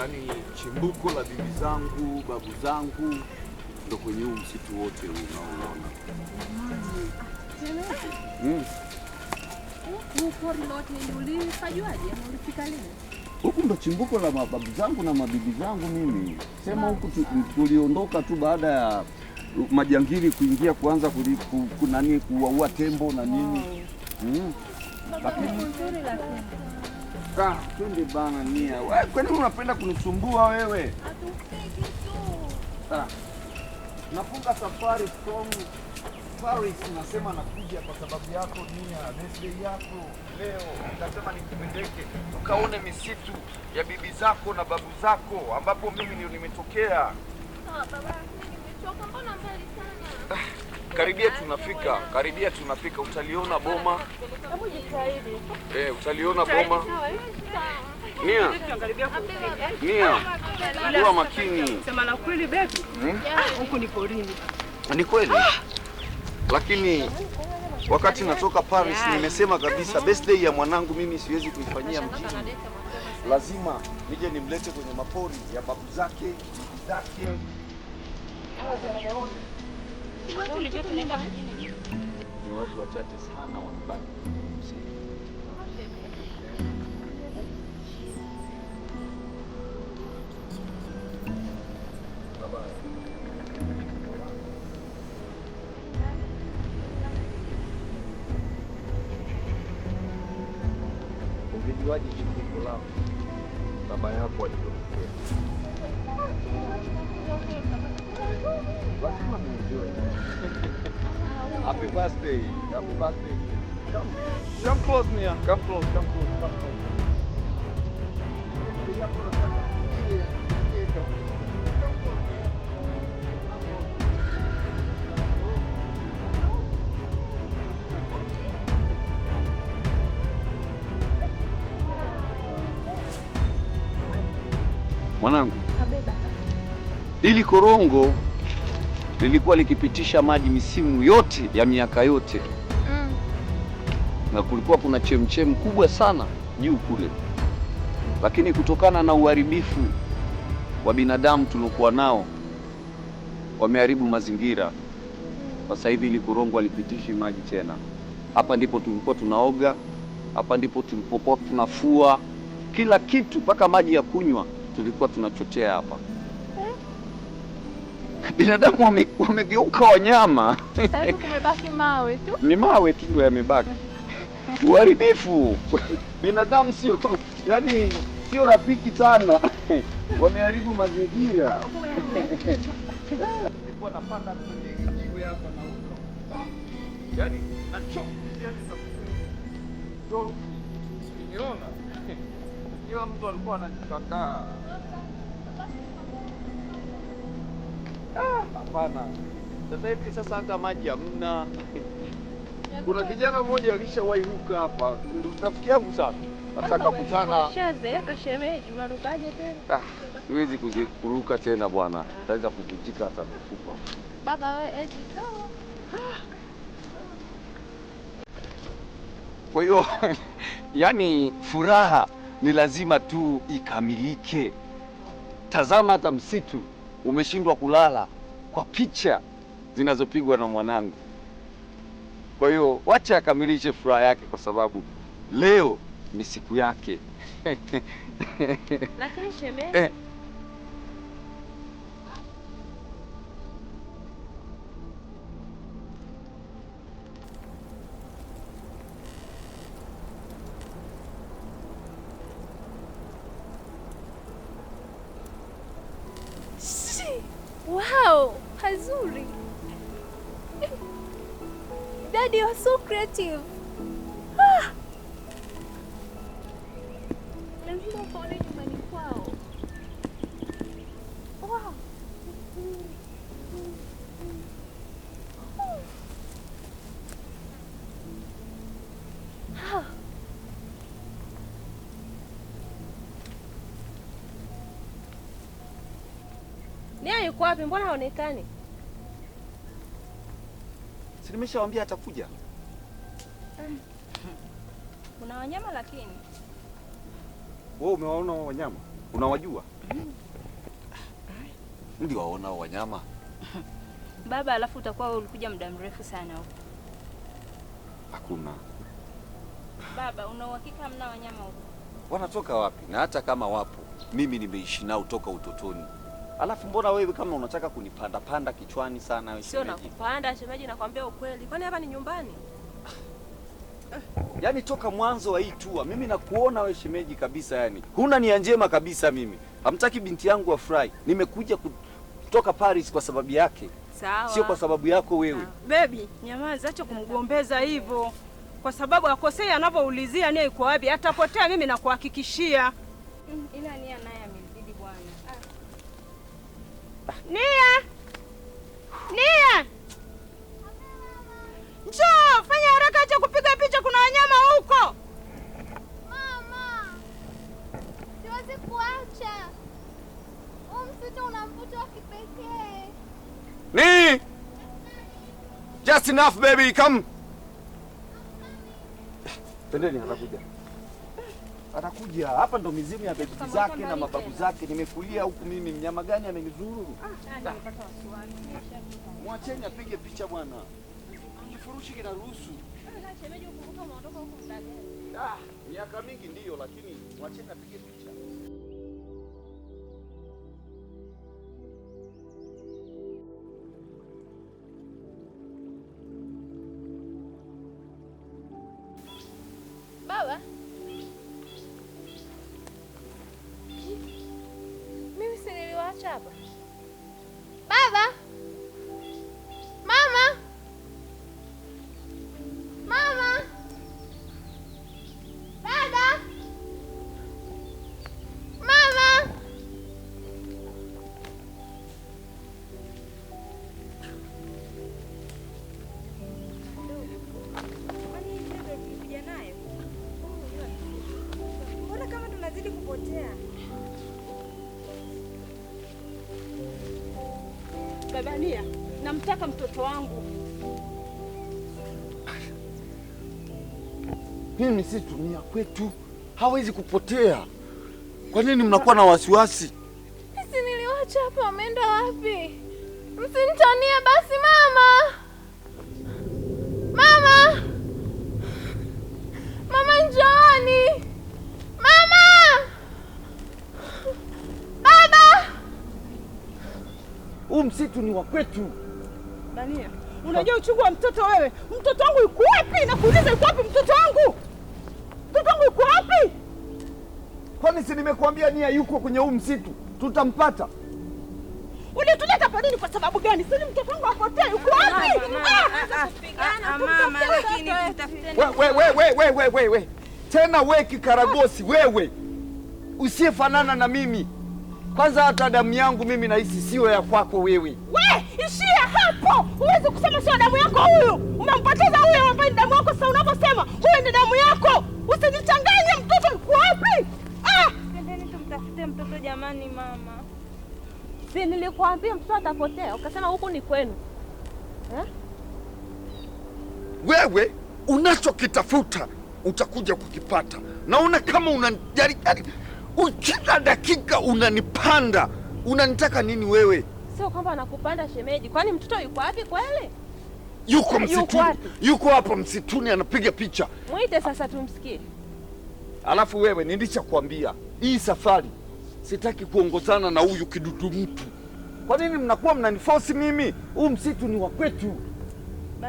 Yaani chimbuko la bibi zangu, babu zangu ndo kwenye huu msitu wote unaoona. Huku ndo chimbuko la mababu zangu na mabibi zangu mimi. Sema huku tuliondoka tu baada ya majangili kuingia kuanza kuwaua tembo na nini. Lakini twende bana Nia. Wewe kwani unapenda kunisumbua wewe? Nafunga safari from Paris, nasema nakuja kwa sababu yako Nia, birthday yako leo. Nasema nikupeleke ukaone misitu ya bibi zako na babu zako ambapo mimi ndio nimetokea. Baba, nimechoka, mbona mbali sana? Karibia tunafika, utaliona boma. Hebu jitahidi. Utaliona boma. Nia, kuwa makini. Sema na kweli baby. Huku ni porini. Ni kweli. Lakini wakati natoka Paris nimesema kabisa birthday ya mwanangu mimi siwezi kuifanyia mjini. Lazima nije nimlete kwenye mapori ya babu zake, bibi zake. Ni watu wachache sana wanabaki. Ungejuaje chimbuko lako baba yako alipotokea? Lazima nienjoy. Happy birthday. Happy birthday. Come close, Nia. Come close. Mwanangu, ili korongo lilikuwa likipitisha maji misimu yote ya miaka yote. Na kulikuwa kuna chemchem kubwa sana juu kule. Lakini kutokana na uharibifu wa binadamu tuliokuwa nao, wameharibu mazingira. Sasa hivi ili korongo halipitishi maji tena. Hapa ndipo tulikuwa tunaoga, hapa ndipo tulipokuwa tunafua, kila kitu mpaka maji ya kunywa tulikuwa tunachotea hapa. Binadamu wamegeuka wanyama. Sasa hivi kumebaki mawe tu. Ni mawe tu ndio yamebaki. Uharibifu. Binadamu sio rafiki sana. Wameharibu mazingira. Nilikuwa napanda kwenye jiwe hapa na huko. Yaani nachoka ndio niona. Kila mtu alikuwa anajikataa. Hapana. Sasa hivi hata maji hamna. Kuna kijana mmoja alishawahi ruka hapa. Rafiki yangu sana. Nataka kukutana. Shazeeka shemeji, unarukaje tena? Siwezi kuruka tena bwana. Naweza kuvunjika hata kufa. Baba wewe eti sawa. Kwa hiyo yani furaha ni lazima tu ikamilike. Tazama hata msitu umeshindwa kulala kwa picha zinazopigwa na mwanangu. Kwa hiyo wacha akamilishe furaha yake kwa sababu leo ni siku yake. Lakini shemeji, wow, hazuri. Daddy, you're so creative. Lazima ukaone nyumbani kwao. Wow. Nia yuko wapi? Mbona haonekani? Si nimeshawaambia atakuja. Kuna wanyama lakini. Wewe umewaona wanyama? Unawajua? Ndio waona wanyama. Baba, alafu utakuwa ulikuja muda mrefu sana huko. Hakuna. Baba, una uhakika mna wanyama huko? Wanatoka wapi? Na hata kama wapo, mimi nimeishi nao toka utotoni. Alafu mbona wewe kama unataka kunipanda panda kichwani sana wewe Sio shemeji? nakupanda shemeji, nakwambia ukweli. Kwani hapa ni nyumbani? Yaani toka mwanzo wa hii tour mimi nakuona wewe shemeji kabisa, yani huna nia njema kabisa. Mimi hamtaki binti yangu afurahi. Nimekuja kutoka Paris kwa sababu yake. Sawa. Sio kwa sababu yako wewe. Baby, nyamaza, acha kumgombeza hivyo. Kwa sababu akosea anavyoulizia nia iko wapi, atapotea mimi nakuhakikishia. Ila nia naye amezidi bwana. Nia! Nia! Njoo, fanya haraka, acha kupiga picha, kuna wanyama huko. Mama, siwezi kuacha. Msitu una mvuto wa kipekee. Ni! Just enough baby, come. Pendeni atakuja. Atakuja. Hapa ndo mizimu ya baby zake na mababu zake. Nimekulia huku mimi, mnyama gani amenizuru? Mwacheni apige picha bwana. Kifurushi kinaruhusu. Shemeji, ukumbuka umeondoka huko muda gani? Miaka mingi ndiyo, lakini mwacheni apige picha. Baba, mimi si niliwaacha hapa? Baba, mama, mama, dada, mama. Mbona kama tunazidi kupotea? Baba Nia, namtaka mtoto wangu. Mimi si tumia kwetu. Hawezi kupotea. Kwa nini mnakuwa na wasiwasi? Si niliwaacha hapa, wameenda wapi? Msinitanie basi mama. Mama. Mama njooni. Mama. Baba. Huu msitu ni wa kwetu. Nia, unajua uchungu wa mtoto wewe? Mtoto wangu yuko wapi? Nakuuliza, yuko wapi mtoto wangu? Mtoto wangu yuko wapi? Kwani si nimekuambia Nia yuko kwenye huu msitu? Tutampata. Ulituleta kwa nini? Kwa sababu gani? Si mtoto wangu apotee, yuko wapi? Mama, lakini tutafuteni. We. Tena we kikaragosi wewe. Usiyefanana na mimi. Kwanza hata damu yangu mimi nahisi sio ya kwako wewe. We, ishia hapo. Huwezi kusema sio damu yako huyu. Umempoteza huyu ambaye ni damu yako. Sasa unaposema huyu ni damu yako, usinichanganye. Mtoto yuko wapi? Twendeni tumtafute mtoto jamani mama. Si nilikwambia mtoto atapotea, ukasema huku ni kwenu. Wewe unachokitafuta utakuja kukipata. Naona kama unanijali. Kila dakika unanipanda. Unanitaka nini wewe? Sio kwamba anakupanda shemeji. Kwani mtoto yuko wapi kweli? Yuko msituni. Yuko hapo msituni anapiga picha. Mwite sasa tumsikie. Alafu wewe nilishakwambia hii safari sitaki kuongozana na huyu kidudu mtu. Kwa nini mnakuwa mnaniforce mimi? Huu msitu ni wa kwetu.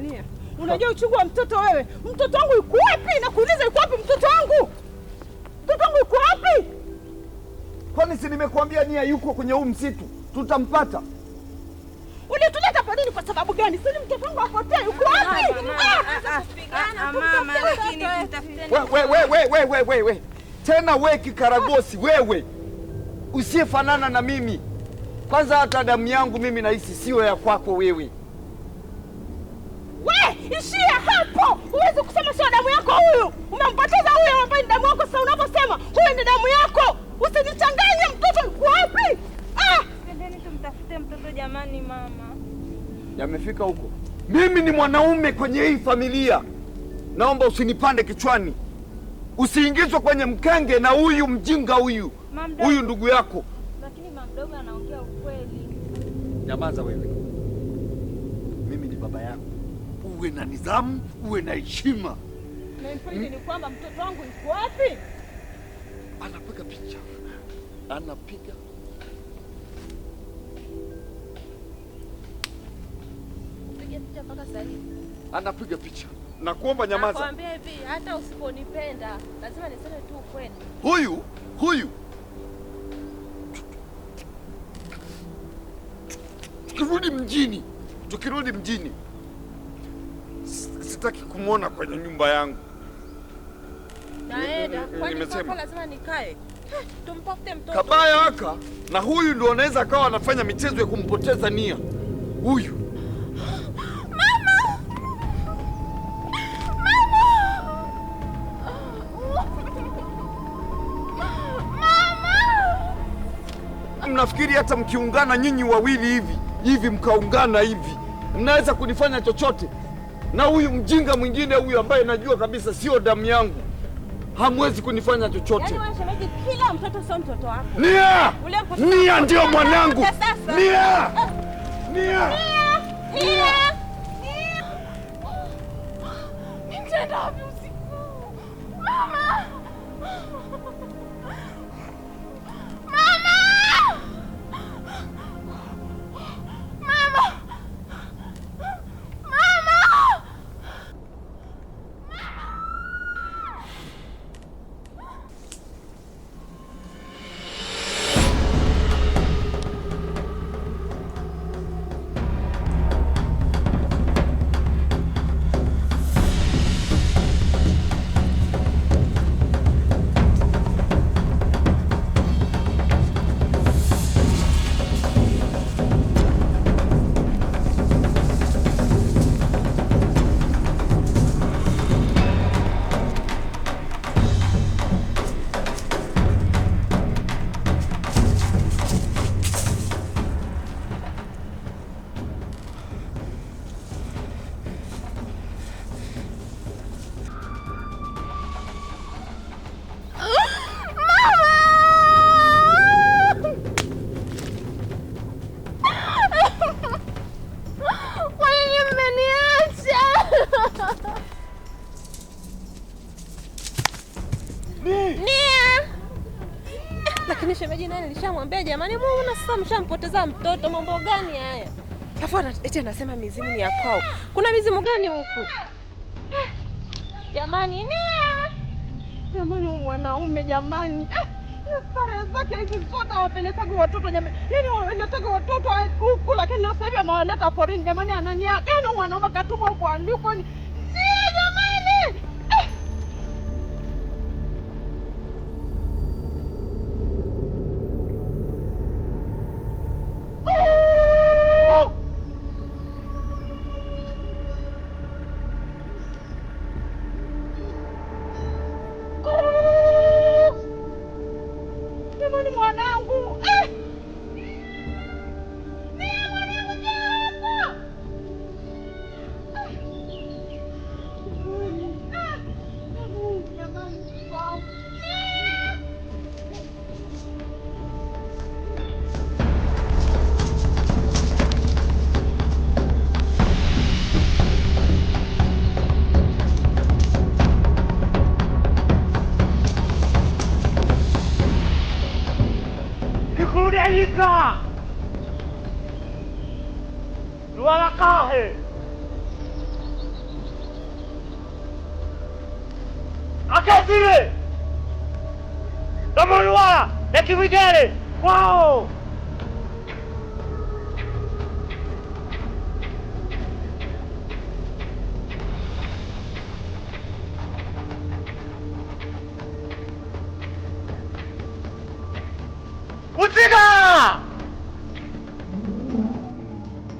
Nia, unajua uchungu wa mtoto wewe? Mtoto wangu yuko wapi? Nakuuliza, yuko wapi mtoto wangu? Mtoto wangu yuko wapi? Kwani si nimekuambia Nia yuko kwenye huu msitu? Tutampata. Ulituleta kwa nini? Kwa sababu gani? Si mtoto wangu apotee, yuko wapi? Mama, lakini tutafuteni. We. Tena we kikaragosi wewe. Usiyefanana na mimi. Kwanza hata damu yangu mimi nahisi sio ya kwako wewe. We, ishia hapo. Huwezi kusema sio damu yako huyu. Umempoteza huyu ambaye ni damu yako. Sasa unaposema huyu ni damu yako, usinichanganye. Mtoto yuko wapi? Twendeni tumtafute mtoto jamani mama. Yamefika huko. Mimi ni mwanaume kwenye hii familia. Naomba usinipande kichwani. Usiingizwe kwenye mkenge na huyu mjinga huyu. Huyu ndugu yako. Mdogo anaongea ukweli. Nyamaza wewe. Mimi ni baba yako. Uwe na nidhamu, uwe na heshima. Na ni kwamba mtoto wangu yuko wapi? Anapiga picha. Anapiga. Piga picha mpaka sasa hivi. Anapiga picha. Nakuomba nyamaza. Nakwambia hivi, hata usiponipenda, lazima niseme tu ukweli. Huyu. Tukirudi mjini. Sitaki kumwona kwenye nyumba yangu. Naenda. Kwani Nimesema lazima nikae. Tumpokte mtoto. Kabaya haka na huyu ndio anaweza akawa anafanya michezo ya kumpoteza nia. Huyu. Mnafikiri hata mkiungana nyinyi wawili hivi mkaungana hivi mnaweza kunifanya chochote? Na huyu mjinga mwingine huyu ambaye najua kabisa sio damu yangu, hamwezi kunifanya chochote. Yaani wewe shemeji, kila mtoto sio mtoto wako. Nia ndio mwanangu. Nia. Nitaenda wapi usiku? Mama! Lakini shemeji naye nilishamwambia jamani, mbona sasa mshampoteza mtoto, mambo gani haya? Alafu eti anasema mizimu ni ya kwao. Kuna mizimu gani huku? Jamani, jamani wanaume jamani. Sare zake hizi zote wapelekaga watoto jamani. Yaani wanataka watoto huku lakini sasa hivi amewaleta porini jamani, anania gani wanaume katuma huko aliko ni. Jamani! Kudelika Lualakahe Akasire Domoluala Nekimigere Wow Utiga!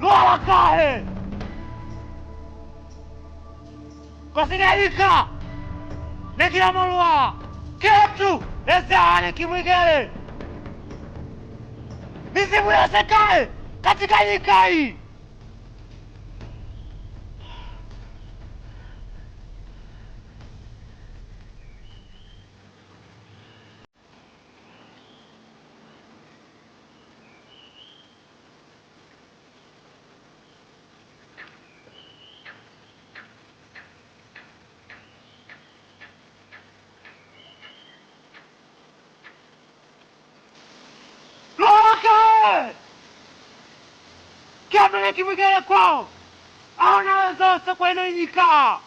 Lualakahe! Kosinelika! Nekimolua! Ketu! Nesane kimwigere! Mizimu yosekae! Katika yikai! Kimwigele kwao au naweza kwenu nyika